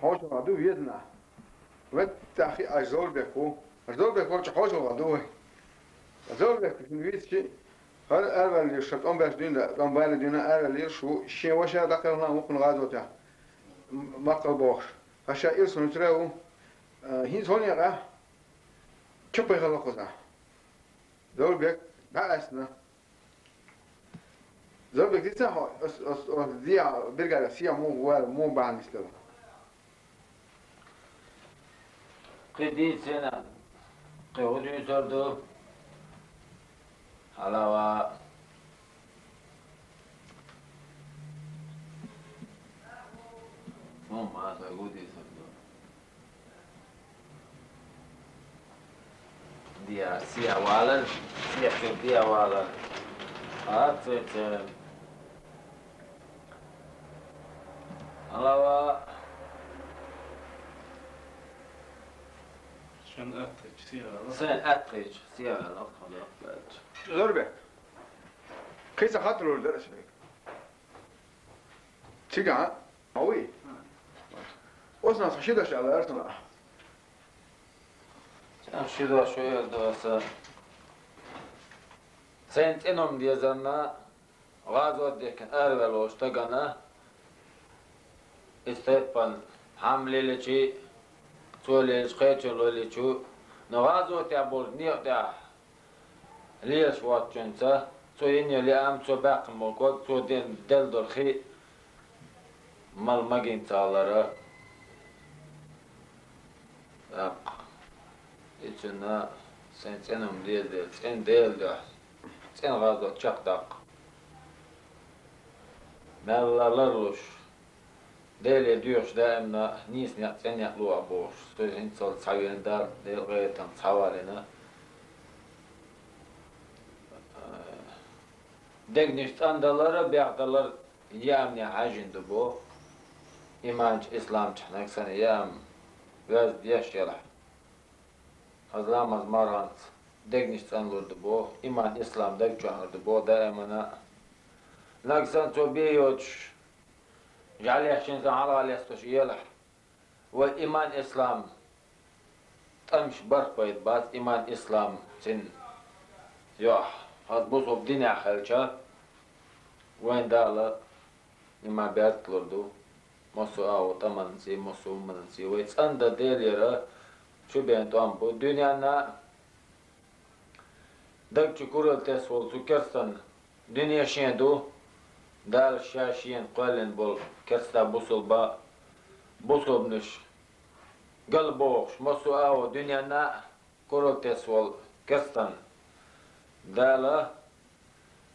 حوش الغدو يدنا وتأخي أجزول بكو أجزول بكو حوش الغدو أجزول بكو في نويت شيء هل أول يشرب أم بس دينا أم بال دينا أول يشو شيء وشة دقيقنا ممكن غازو تاع ما قلبوش هشا يرسون تراو هين ثانية قا كيف يخلق قصة زول بك بعثنا زول بك دي سه دي برجع فيها مو بعد نستوى قديد سنة قهودي سردو حلاوة مو ما قهودي سردو دي سيا والا سيا كرديا والا هات حلاوة Sen ötteç siyahlar. sen أتقيش سيا الأخضر زول بك كيس خاطر ولا درس بك تيجا قوي وصلنا صشيدة على أرسنا sen şurada şöyle dursa sen enom diye zanna gazot diken ervel oştagana istepan hamleleçi söyleyinç qeçoleleçi nagazot ya bol niyata ليش واتشنسا سو يني اللي أم سو باق موكوك سو دين دل درخي مال مجين تالرا أق إتشنا سنتينهم ديل سن ديل ده سن غازو تشق دق مالا لرلوش ديل يديوش دائما نيس نياتين يقلو أبوش سو هنسال تساوين دار ديل غيتان تساوالينا Degnistan beyakdalar yam ne hacindi bu. İmanç İslam çıknak sana yam vez yaşayla. Hazlamaz marant Degnistan lurdu bu. İman İslam deg çağırdı bu da emana. Naksan çobiyoç jali yaşın zahara aliyastoş yela. Ve iman İslam tamş bark bayit baz iman İslam sin yok. هاد بوصو بدينا خالشا وين دالا إما بيات كلردو مصو أو تمنسي مصو منسي ويتس أندا ديليرا شو بينتو أمبو دنيا نا دك شكورل تسول سكرسن دنيا شيندو دال شاشين قلن بول كرستا بوصل با بوصل بنش قلبوش مصو أو دنيا نا كورل تسول كرسن دالا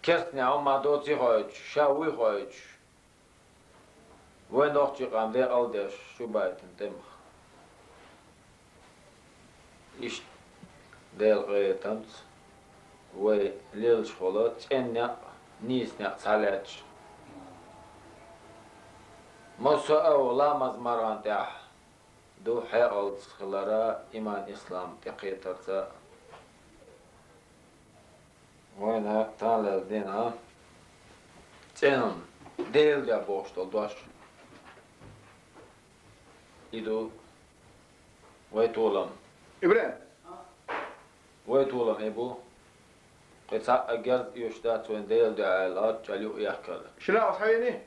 كرتني عم دوتي هاج شاوي هاج وين أختي قام ذي ألدش شو بايتن تمخ إيش ديل غيتنت وي ليل شغلات إني نيسني صالاتش مصو أو لامز مران تاح دو حي ألد خلرا إيمان إسلام تقيترتا وين تعال دينا تنم ديل يا بوشتل دوش يدو ويتولم إبراهيم ويتولم إبو قطع أجر يشتات وين ديل دعالات جاليو يحكل شنو أصحابي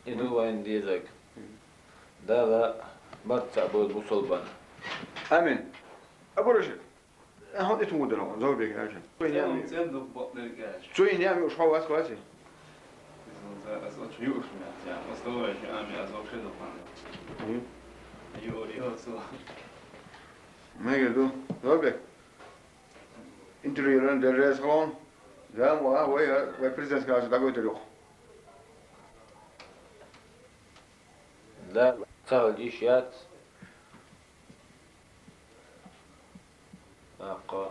يدو وين ديزك ده برتع بود بوصلبان آمين أبو رشد هون إنتوا مدرهم زود بيك عشان وين يعمل Sen botlargaş. شوين يعمل وش هو أسكت أسي Alltså tjuks med ja, vad står det ju ami alltså också då fan. Jo, det är så. ما يقدروا زود بيك إنتريورن درس هون زام وهي بريزنس كاش دعوة تروح لا تاول جيشات أقا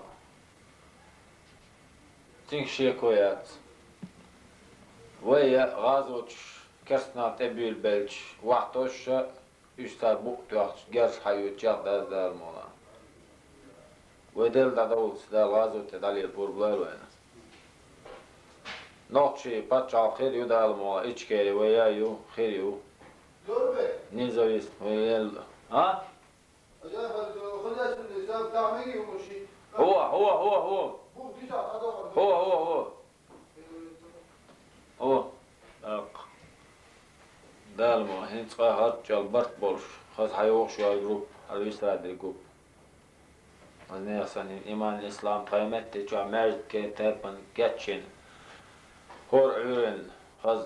تنك شيكويات ويا غازوش كرسنا تبيل بلش وقتوش يشتر بوقت جرس حيوت جاد دار مولا ودل داول سدال غازو تدالي البوربلال وين Ночи почал хирю дал мола, ичкери ваяю хирю. Независимо. А? هو ده المهم هات جالبرت بولش خلاص هيوش شوية جروب هذا يستعد الجروب أنا أصلاً إيمان الإسلام قيمت تجمع مرد كتابن كاتشين هور عيرن خلاص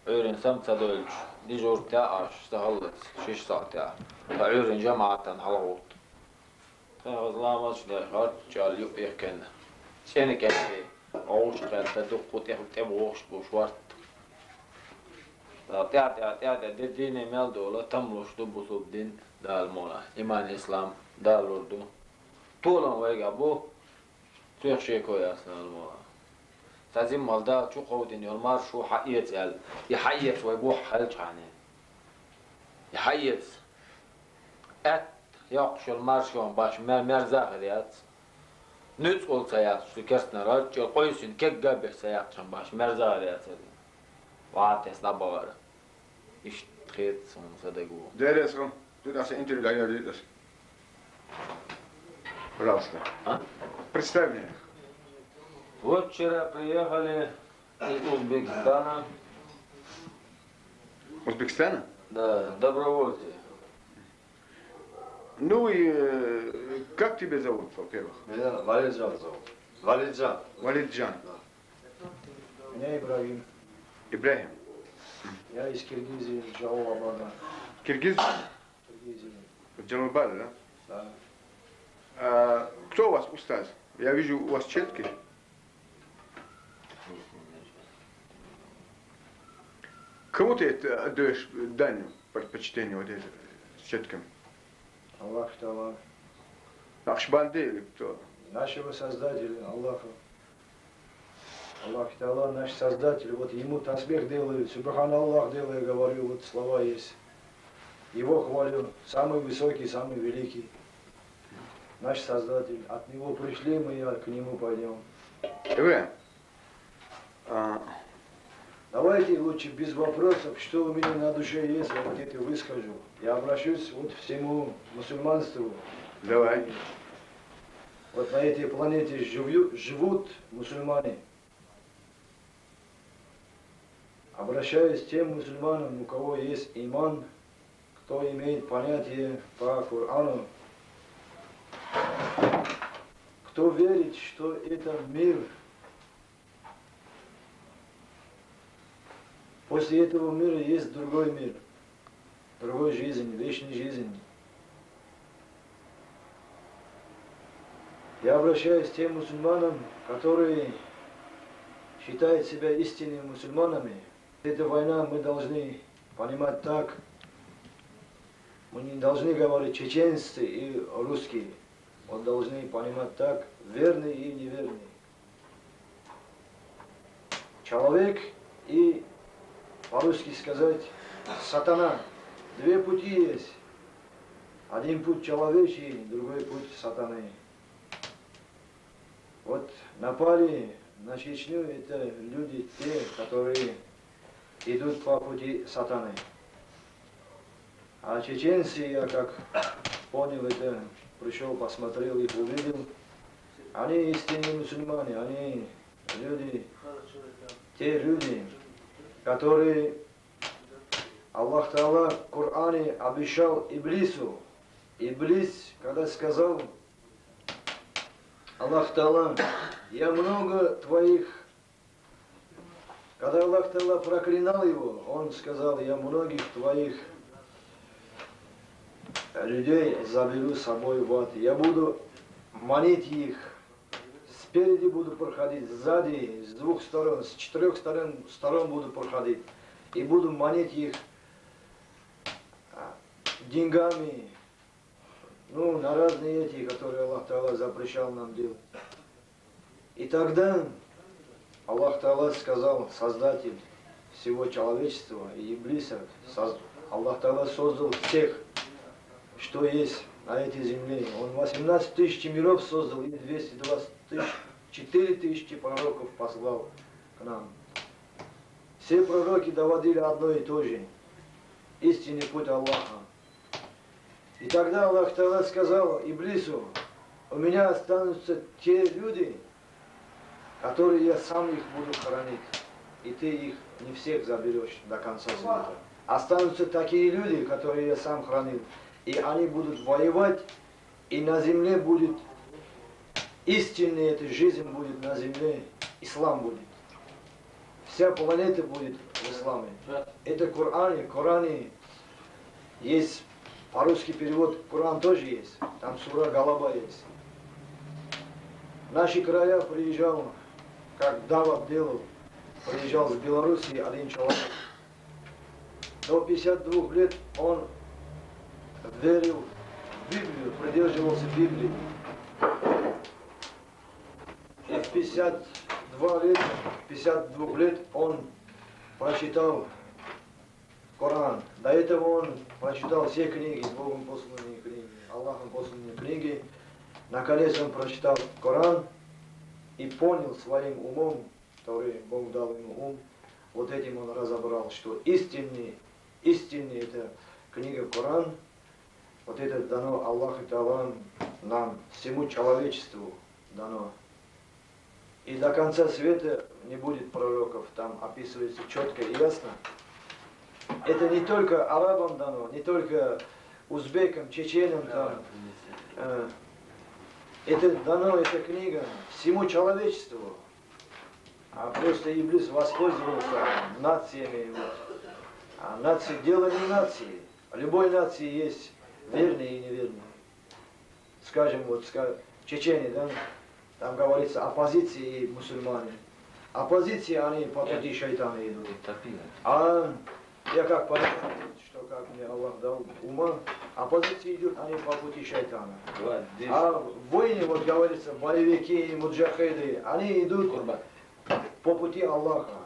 عيرن سمسة دولش دي جور تاعش تهلت شش ساعة تاع عيرن جماعة حلوت خلاص لا مش ده هات جال يبقى كنا شنو كده عوش كده تدق تبوش بوشوارت تعال ديني مالدو لا تملوش دبوسو بدين دال مولا إيمان الإسلام دال وردو طولا ويجا بو تيخ شيكو يا سنال مولا تازم مال دال شو قودين يلمار شو حقيت يال يحيت ويبوح حلج عنين يحيت ات يقش المارشون باش مرزاق ديات نوت olsa ya şu kersine rahat koysun kek gabe sayakçan baş merza diyat وعاتس نبغى إيش خيط صدقوا Derezgo, tu da se intervjuja vidiš. Пожалуйста. А? Представь мне. Вот вчера приехали из Узбекистана. Узбекистана? Да, добровольцы. Ну и как тебя зовут, во-первых? Меня Валиджан зовут. Валиджан. Валиджан. Меня Ибрагим. Ибрагим. Я из Киргизии, Джалалабада. Киргиз? Киргизии. Джалалабада, да? Да. Кто у вас устаз? Я вижу, у вас четки. Кому ты отдаешь дань предпочтение вот это с четками? Аллах Таала. Нахшбанды или кто? Нашего Создателя, Аллаха. Аллах Таала, наш Создатель, вот ему тасбих делаю, Субхан Аллах делаю, говорю, вот слова есть. Его хвалю, самый высокий, самый великий. Наш Создатель, от него пришли мы, к нему пойдем. Вы? Давайте лучше без вопросов, что у меня на душе есть, вот это выскажу. Я обращусь вот всему мусульманству. Давай. Вот на этой планете живут мусульмане. Обращаюсь к тем мусульманам, у кого есть иман, кто имеет понятие по Корану, кто верит, что это мир. После этого мира есть другой мир, другой жизнь, вечная жизнь. Я обращаюсь к тем мусульманам, которые считают себя истинными мусульманами. Эта война мы должны понимать так. Мы не должны говорить чеченцы и русские. Мы должны понимать так, верный и неверный. Человек и, по-русски сказать, сатана. Две пути есть. Один путь человечий, другой путь сатаны. Вот напали на Чечню, это люди те, которые идут по пути сатаны. А чеченцы, я как понял это, пришел, посмотрел их, увидел, они истинные мусульмане, они люди, те люди, которые Аллах Таала в Коране обещал Иблису. Иблис, когда сказал, Аллах Таала, я много твоих, когда Аллах Таала проклинал его, он сказал, я многих твоих людей заберу с собой в ад. Я буду манить их, спереди буду проходить, сзади, с двух сторон, с четырех сторон буду проходить. И буду манить их деньгами, ну, на разные эти, которые Аллах Таала запрещал нам делать. И тогда Аллах Таала сказал, Создатель всего человечества и Иблиса, Аллах Таала создал всех, что есть на этой земле. Он 18 тысяч миров создал и 220 тысяч, 4 тысячи пророков послал к нам. Все пророки доводили одно и то же. Истинный путь Аллаха. И тогда Аллах Та'аля сказал Иблису, у меня останутся те люди, которые я сам их буду хоронить. И ты их не всех заберешь до конца света. Останутся такие люди, которые я сам хранил. И они будут воевать, и на земле будет истинная эта жизнь будет на земле, ислам будет. Вся планета будет в исламе. Это в Коране есть, по-русски перевод, Коран тоже есть, там сура Галаба есть. В наши края приезжал, как Дават делал, приезжал с Белоруссии один человек. До 52 лет он верил в Библию, придерживался Библии. И в 52 лет он прочитал Коран. До этого он прочитал все книги, Богом посланные книги, Аллахом посланные книги. Наконец он прочитал Коран и понял своим умом, который Бог дал ему ум, вот этим он разобрал, что истинный это книга Коран, вот это дано Аллаху Та'аля нам, всему человечеству дано. И до конца света не будет пророков, там описывается четко и ясно. Это не только арабам дано, не только узбекам, чеченам там. Это дано, эта книга всему человечеству. А просто Иблис воспользовался нациями. А нации, дело не нации. В любой нации есть верные и неверные. Скажем, вот чечене, да? Там говорится оппозиции и мусульмане. Оппозиции, они по пути шайтана идут. А я как понимаю, что как мне Аллах дал ума, оппозиции идут, они по пути шайтана. А войны, вот говорится, боевики и муджахиды, они идут по пути Аллаха.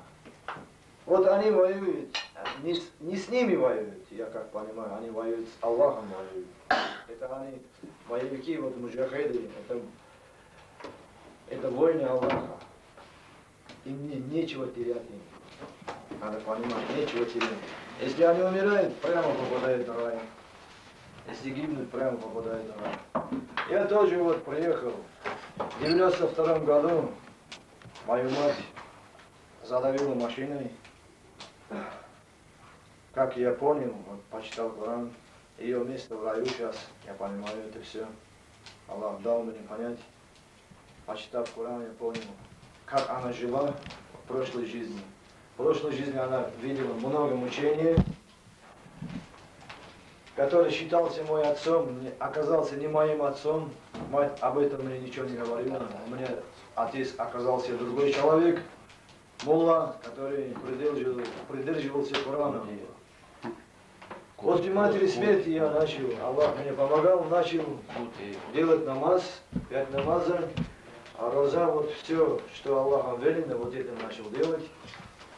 Вот они воюют, не с ними воюют, я как понимаю, они воюют с Аллахом воюют. Это они, боевики, вот муджахиды, это войны Аллаха. Им нечего терять им. Надо понимать, нечего терять. Если они умирают, прямо попадают на рай. Если гибнут, прямо попадают на рай. Я тоже вот приехал. В 92 году мою мать задавила машиной. Как я понял, вот почитал Коран, ее место в раю сейчас, я понимаю это все. Аллах дал мне понять. Почитав Коран, я понял, как она жила в прошлой жизни. В прошлой жизни она видела много мучений, который считался мой отцом, оказался не моим отцом. Мать об этом мне ничего не говорила. У меня отец оказался другой человек, мулла, который придерживался Корана. После матери смерти я начал, Аллах мне помогал, начал делать намаз, 5 намазов. А роза, вот все, что Аллахом велено, вот это начал делать.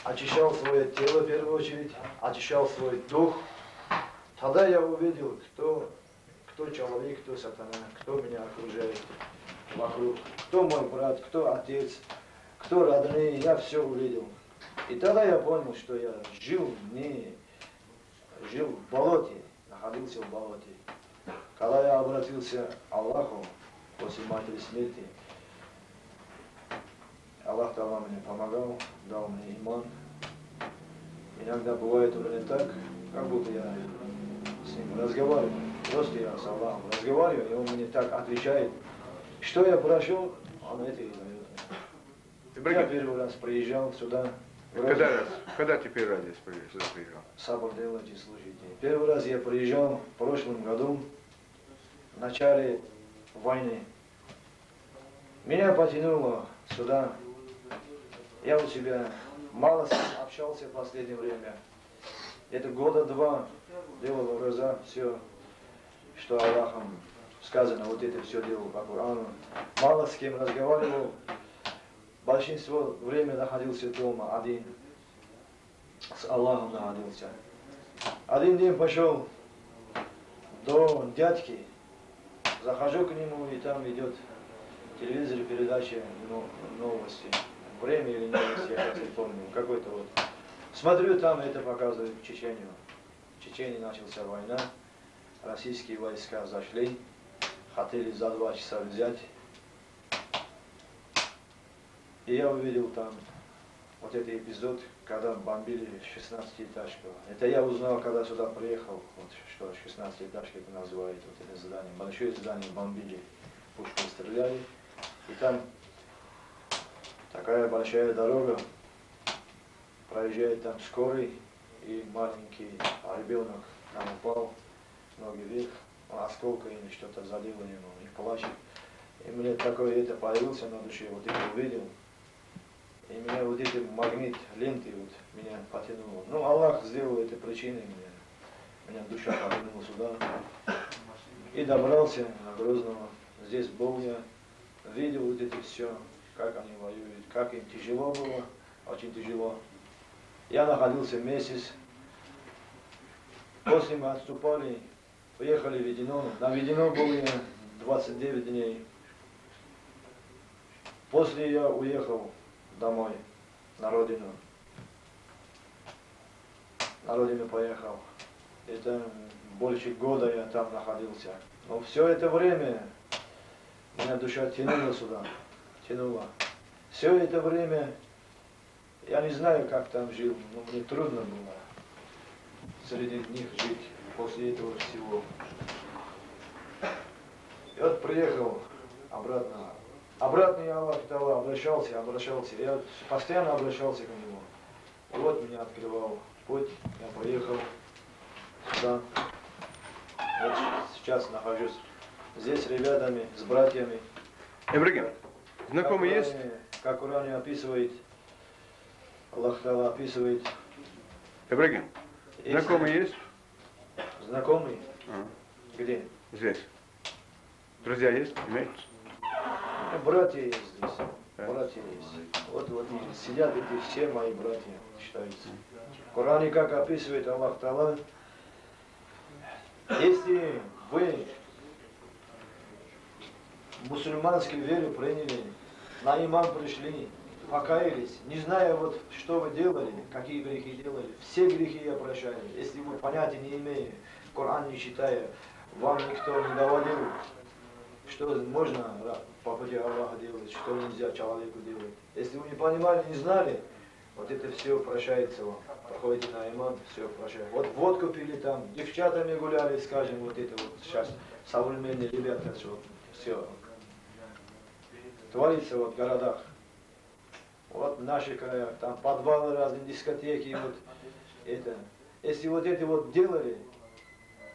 Очищал свое тело в первую очередь, очищал свой дух. Тогда я увидел, кто человек, кто сатана, кто меня окружает вокруг, кто мой брат, кто отец, кто родные, я все увидел. И тогда я понял, что я жил в болоте, находился в болоте. Когда я обратился к Аллаху после матери смерти, Аллах Та'аля мне помогал, дал мне иман. Иногда бывает у меня так, как будто я с ним разговариваю. Просто я с Аллахом разговариваю, и он мне так отвечает. Что я прошу, он это и дает. Я первый раз приезжал сюда. Когда ты первый раз здесь сюда приезжал? Сабр делайте, слушайте. Первый раз я приезжал в прошлом году, в начале войны. Меня потянуло сюда. Я у себя мало с ним общался в последнее время. Это года 2 делал роза, все, что Аллахом сказано, вот это все делал по Корану. Мало с кем разговаривал. Большинство времени находился дома один. С Аллахом находился. Один день пошел до дядьки. Захожу к нему, и там идет телевизор, передача новости. Время или новости, я не помню. Какой-то вот Смотрю, там это показывает Чечению. В Чечении началась война, российские войска зашли, хотели за 2 часа взять. И я увидел там вот этот эпизод, когда бомбили 16-этажку. Это я узнал, когда сюда приехал, вот что 16-этажка это называют, вот это здание. Большое здание бомбили, пушкой стреляли. И там такая большая дорога, проезжает там скорый, и маленький ребенок там упал, ноги вверх, осколка или что-то задело ему, и плачет. И мне такое это появился на душе, вот это увидел. И меня вот эти магнит ленты вот меня потянуло. Ну, Аллах сделал это причиной меня душа потянула сюда. И добрался на Грозного. Здесь был я, видел вот это все, как они воюют, как им тяжело было, очень тяжело. Я находился месяц. После мы отступали, уехали в Ведено. На Ведено был я 29 дней. После я уехал домой, на родину. На родину поехал. Это больше года я там находился. Но все это время меня душа тянула сюда, тянула. Все это время я не знаю, как там жил, но мне трудно было среди них жить после этого всего. И вот приехал обратно. Обратно я Аллах обращался. Я постоянно обращался к нему. И вот меня открывал путь. Я поехал сюда. Вот сейчас нахожусь здесь с ребятами, с братьями. Ибрагим, знакомый есть? Как в Коране описывает, Аллах Таала описывает. Ибрагим, знакомый есть? Знакомый? Где? Здесь. Друзья есть? Имеются? Братья есть здесь. Братья есть. Вот сидят эти все мои братья, считаются. В Коране как описывает Аллах Таала, если вы мусульманскую веру приняли, на иман пришли, покаялись, не зная вот, что вы делали, какие грехи делали, все грехи я прощаю. Если вы понятия не имея, Коран не читая, вам никто не доводил, что можно по пути Аллаха делать, что нельзя человеку делать. Если вы не понимали, не знали, вот это все прощается вам. Проходите на иман, все прощается. Вот водку пили там, девчатами гуляли, скажем, вот это вот сейчас современные ребята, вот все творится вот в городах. Вот в наших краях, там подвалы разные, дискотеки, вот это. Если вот это вот делали,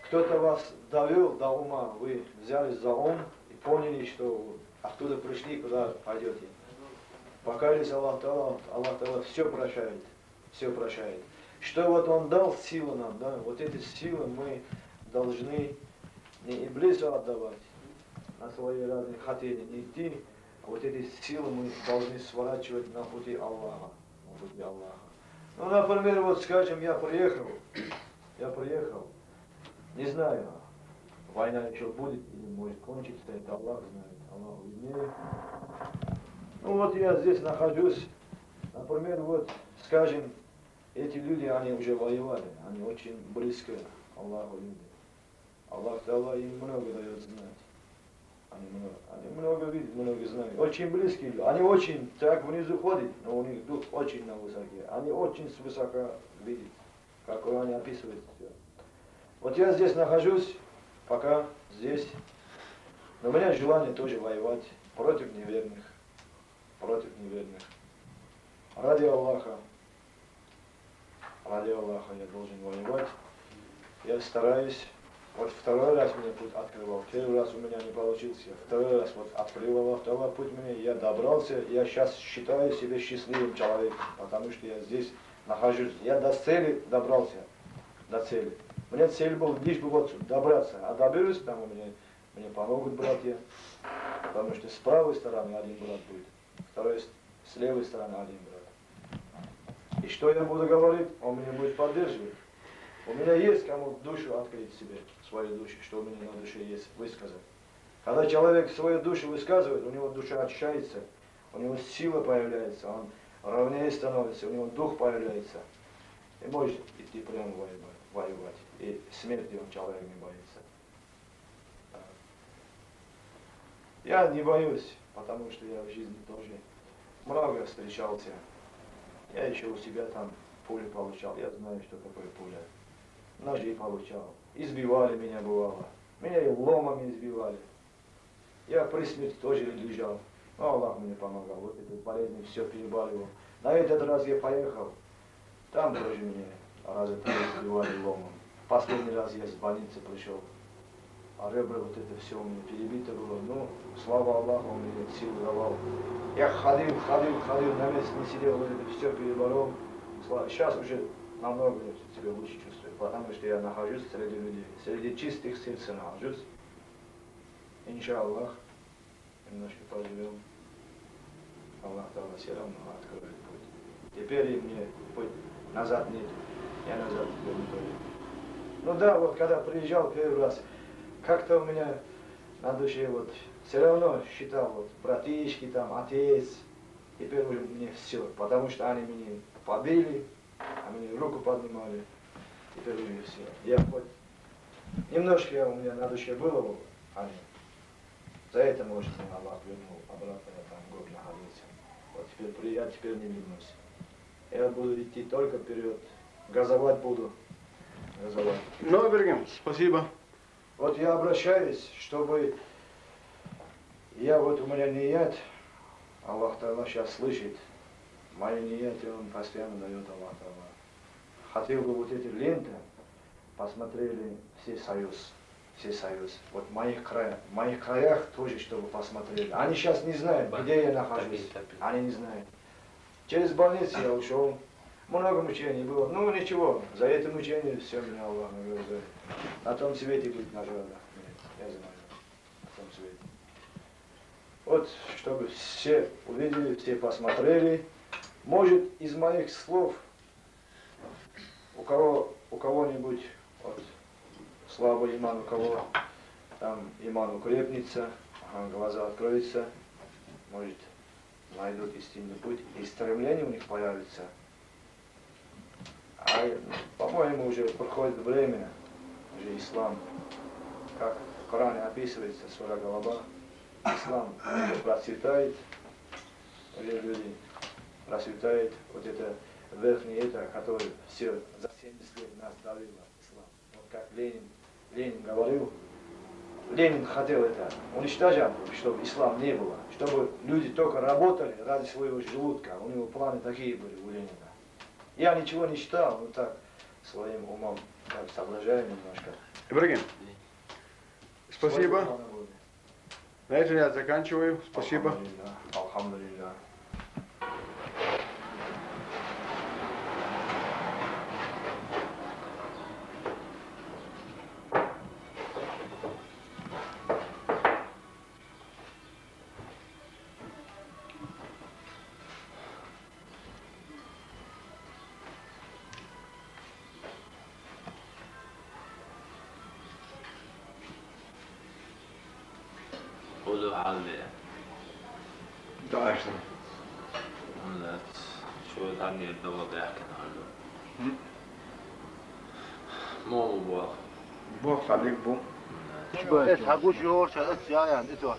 кто-то вас довел до ума, вы взялись за ум и поняли, что оттуда пришли, куда пойдете. Покаялись Аллах Таала все прощает, все прощает. Что вот Он дал силу нам, да, вот эти силы мы должны не Иблису отдавать, на свои разные хотели не идти, а вот эти силы мы должны сворачивать на пути Аллаха. На пути Аллаха. Ну, например, вот скажем, я приехал, не знаю, война еще будет или может кончиться, это Аллах знает, Аллах виднее. Ну вот я здесь нахожусь, например, вот, скажем, эти люди, они уже воевали, они очень близко Аллаху любят. Аллах Таала им много дает знать. Они много видят, много знают. Очень близкие люди. Они очень так внизу ходят, но у них дух очень на высоке. Они очень свысока видят, как Коран описывает все. Вот я здесь нахожусь, пока здесь. Но у меня желание тоже воевать против неверных. Против неверных. Ради Аллаха я должен воевать. Я стараюсь. Вот второй раз меня путь открывал. Первый раз у меня не получился. Второй раз вот открыл Аллах Таала путь мне. Я добрался. Я сейчас считаю себя счастливым человеком, потому что я здесь нахожусь. Я до цели добрался. До цели. Мне цель была лишь бы вот добраться. А доберусь, там мне помогут братья. Потому что с правой стороны один брат будет. Второй с левой стороны один брат. И что я буду говорить, он меня будет поддерживать. У меня есть кому душу открыть себе, свою душу, что у меня на душе есть, высказать. Когда человек свою душу высказывает, у него душа очищается, у него сила появляется, он ровнее становится, у него дух появляется. и может идти прямо воевать. И смерти он человек не боится. Я не боюсь, потому что я в жизни тоже много встречался. Я еще у себя там пули получал. Я знаю, что такое пуля. Ножи получал. Избивали меня бывало. Меня и ломами избивали. Я при смерти тоже лежал. Но Аллах мне помогал. Вот этой болезни все переболел. На этот раз я поехал. Там тоже меня раза три избивали ломом. Последний раз я с больницы пришел. А ребра вот это все у меня перебито было. Ну, слава Аллаху, он мне силу давал. Я ходил, на месте не сидел, вот это все переборол. Сейчас уже намного себя лучше чувствую, потому что я нахожусь среди людей, среди чистых сердца нахожусь. Иншаллах, немножко поживем. Аллах Та'ала все равно откроет путь. Теперь мне путь назад нет, я назад теперь не пойду. Ну да, вот когда приезжал первый раз, как-то у меня на душе вот все равно считал вот братишки там, отец. Теперь уже мне все, потому что они меня побили, а мне руку поднимали. Теперь уже все. Я хоть немножко у меня на душе было, они. За это, может, мне Аллах вернул обратно, я там год находился. Вот я теперь не вернусь. Я буду идти только вперед. Газовать буду. Газовать. Ну, Ибрагим, спасибо. Вот я обращаюсь, чтобы я вот у меня ният, Аллах Та'ала сейчас слышит, мои нияты он постоянно дает Аллах Та'ала. Хотел бы вот эти ленты посмотрели все союз. Вот в моих краях тоже, чтобы посмотрели. Они сейчас не знают, где я нахожусь. Они не знают. Через больницу я ушел. Много мучений было. Ну ничего, за это мучение все меня Аллах награждает. На том свете будет награда. Я знаю. На том свете. Вот, чтобы все увидели, все посмотрели. Может, из моих слов у кого-нибудь вот, слабый иман, у кого там иман укрепнется, глаза откроются, может, найдут истинный путь, и стремление у них появится. А, по-моему, уже проходит время, уже ислам, как в Коране описывается, сура Галаба, ислам уже процветает, уже люди процветает, вот это верхнее это, которое все за 70 лет нас давило, ислам. Вот как Ленин говорил, Ленин хотел это уничтожать, чтобы ислам не было, чтобы люди только работали ради своего желудка, у него планы такие были у Ленина. Я ничего не считал, но так, своим умом, так, соображаю немножко. Ибрагим, спасибо. На этом я заканчиваю. Спасибо. Алхамдулилля. قولوا علي داعش شو عني الدواء بيحكي عنه مو بوا بو خليك بو ايش حقوش يور شا يعني انتوا